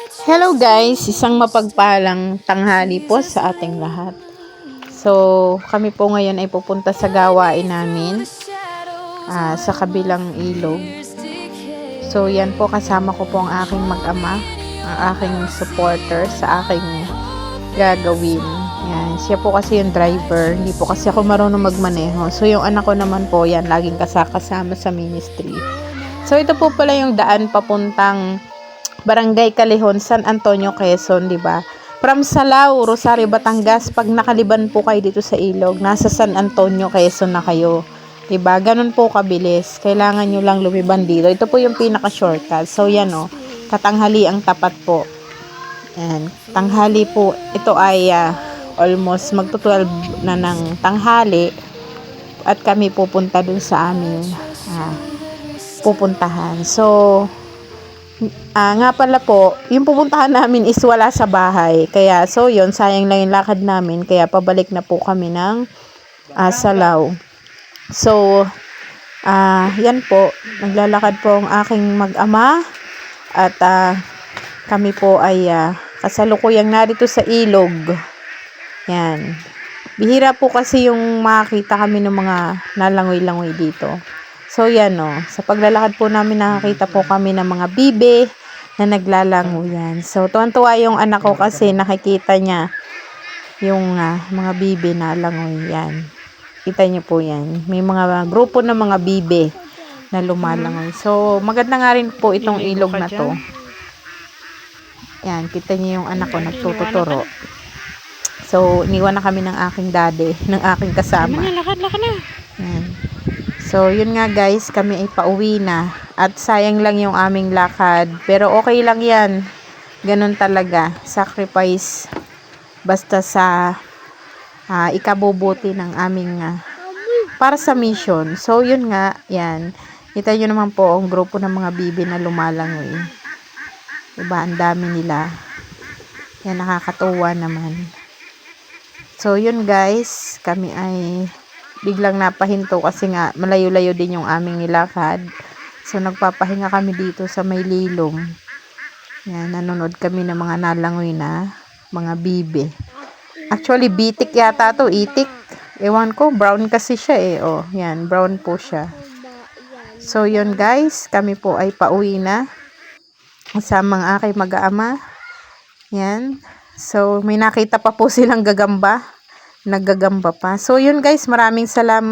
Hello guys, isang mapagpalang tanghali po sa ating lahat. So, kami po ngayon ay pupunta sa gawain namin sa kabilang ilog. So, yan po, kasama ko po ang aking mag-ama, ang aking supporter sa aking gagawin. Yan, siya po kasi yung driver, hindi po kasi ako marunong magmaneho. So, yung anak ko naman po, yan, laging kasama sa ministry. So, ito po pala yung daan papuntang Barangay Callejon, San Antonio, Quezon, di ba? From Salao, Rosario, Batangas, pag nakaliban po kayo dito sa ilog, nasa San Antonio, Quezon na kayo. Di ba? Ganun po kabilis. Kailangan nyo lang lumiban dito. Ito po yung pinaka-shortcut. So, yan o. Katanghali ang tapat po. Yan. Tanghali po. Ito ay almost magto-12 na ng tanghali. At kami pupunta dun sa aming pupuntahan. So, nga pala po, yung pupuntahan namin is wala sa bahay. Kaya, so yun, sayang lang yung lakad namin. Kaya, pabalik na po kami ng Salao. So, yan po. Naglalakad po ang aking mag-ama. At, kami po ay kasalukuyang narito sa ilog. Yan. Bihira po kasi yung makita kami ng mga nalangoy-langoy dito. So, yan o. Sa paglalakad po namin, nakakita po kami ng mga bibe na naglalangoyan. So, tuwan-tuwa yung anak ko kasi nakikita niya yung mga bibe na langoy. Yan. Kita niyo po yan. May mga grupo ng mga bibe na lumalangoy. So, maganda nga rin po itong ilog na to. Yan. Kita niyo yung anak ko nagtututuro. So, iniwan na kami ng aking daddy, ng aking kasama. Lakad na. Yan. So, yun nga guys, kami ay pauwi na. At sayang lang yung aming lakad. Pero okay lang yan. Ganun talaga. Sacrifice. Basta sa ikabubuti ng aming para sa mission. So, yun nga, yan. Kita nyo naman po ang grupo ng mga bibi na lumalangoy. Diba? Ang dami nila. Yan, nakakatuwa naman. So, yun guys, kami ay biglang napahinto kasi nga malayo-layo din yung aming nilakad. So, nagpapahinga kami dito sa may lilom. Yan, nanonood kami ng mga nalangoy na mga bibe. Actually, bitik yata to, itik. Ewan ko, brown kasi siya eh. Oh, yan, brown po siya. So, yun guys, kami po ay pauwi na. Kasama ang aking mag-aama. Yan. So, may nakita pa po silang gagamba. Naggagamba pa. So, yun guys, maraming salamat.